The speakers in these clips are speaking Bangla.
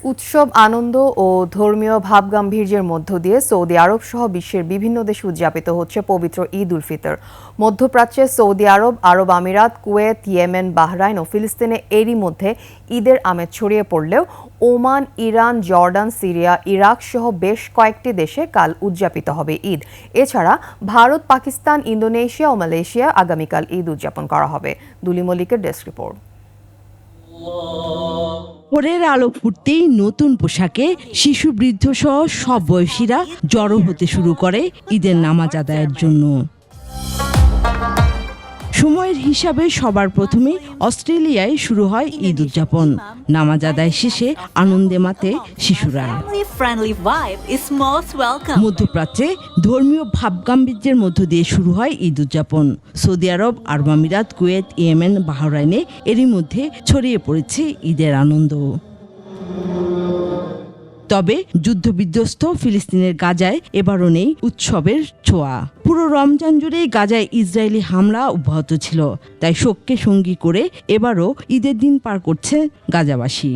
উৎসব আনন্দ ও ধর্মীয় ভাবগাম্ভীর্যের মধ্য দিয়ে সৌদি আরব সহ বিশ্বের বিভিন্ন দেশে উদযাপিত হচ্ছে পবিত্র ঈদ উল ফিতর। মধ্যপ্রাচ্যে সৌদি আরব, আরব আমিরাত, কুয়েত, ইয়েমেন, বাহরাইন ও ফিলিস্তিনে এরই মধ্যে ঈদের আমেজ ছড়িয়ে পড়লেও Oman, Iran, Jordan, Syria, Iraq সহ বেশ কয়েকটি দেশে কাল উদযাপিত হবে ঈদ। এছাড়া ভারত, পাকিস্তান, ইন্দোনেশিয়া ও মালয়েশিয়া আগামীকাল ঈদ উদযাপন করা হবে। দুলি মল্লিকের ডেস্ক রিপোর্ট। ভোরের আলো ফুটতেই নতুন পোশাকে শিশু, বৃদ্ধ সহ সব বয়সীরা জড়ো হতে শুরু করে ঈদের নামাজ আদায়ের জন্য। সময়ের হিসাবে সবার প্রথমে অস্ট্রেলিয়ায় শুরু হয় ঈদ উদযাপন। নামাজ আদায় শেষে আনন্দে মাতে শিশুরা। মধ্যপ্রাচ্যে ধর্মীয় ভাবগাম্ভীর্যের মধ্য দিয়ে শুরু হয় ঈদ উদযাপন। সৌদি আরব, আরব আমিরাত, কুয়েত, ইয়েমেন, বাহরাইনে এরই মধ্যে ছড়িয়ে পড়েছে ঈদের আনন্দ। তবে যুদ্ধবিধ্বস্ত ফিলিস্তিনের গাজায় এবারও নেই উৎসবের ছোঁয়া। পুরো রমজান জুড়েই গাজায় ইসরায়েলি হামলা অব্যাহত ছিল, তাই শোককে সঙ্গী করে এবারও ঈদের দিন পার করছে গাজাবাসী।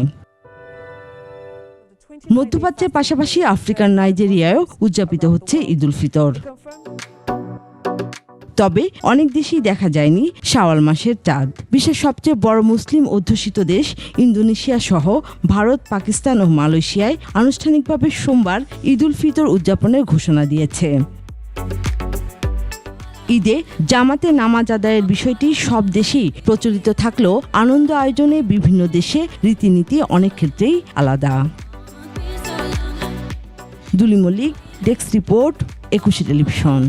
মধ্যপ্রাচ্যের পাশাপাশি আফ্রিকার নাইজেরিয়ায়ও উদযাপিত হচ্ছে ঈদ উল ফিতর। তবে অনেক দেশেই দেখা যায়নি শাওয়াল মাসের চাঁদ। বিশ্বের সবচেয়ে বড় মুসলিম অধ্যুষিত দেশ ইন্দোনেশিয়া সহ ভারত, পাকিস্তান ও মালয়েশিয়ায় আনুষ্ঠানিকভাবে সোমবার ঈদ উল ফিতর উদযাপনের ঘোষণা দিয়েছে। ঈদে জামাতে নামাজ আদায়ের বিষয়টি সব দেশেই প্রচলিত থাকলেও আনন্দ আয়োজনে বিভিন্ন দেশে রীতিনীতি অনেক ক্ষেত্রেই আলাদা। দুলি মল্লিক, ডেস্ক রিপোর্ট, 21 টেলিভিশন।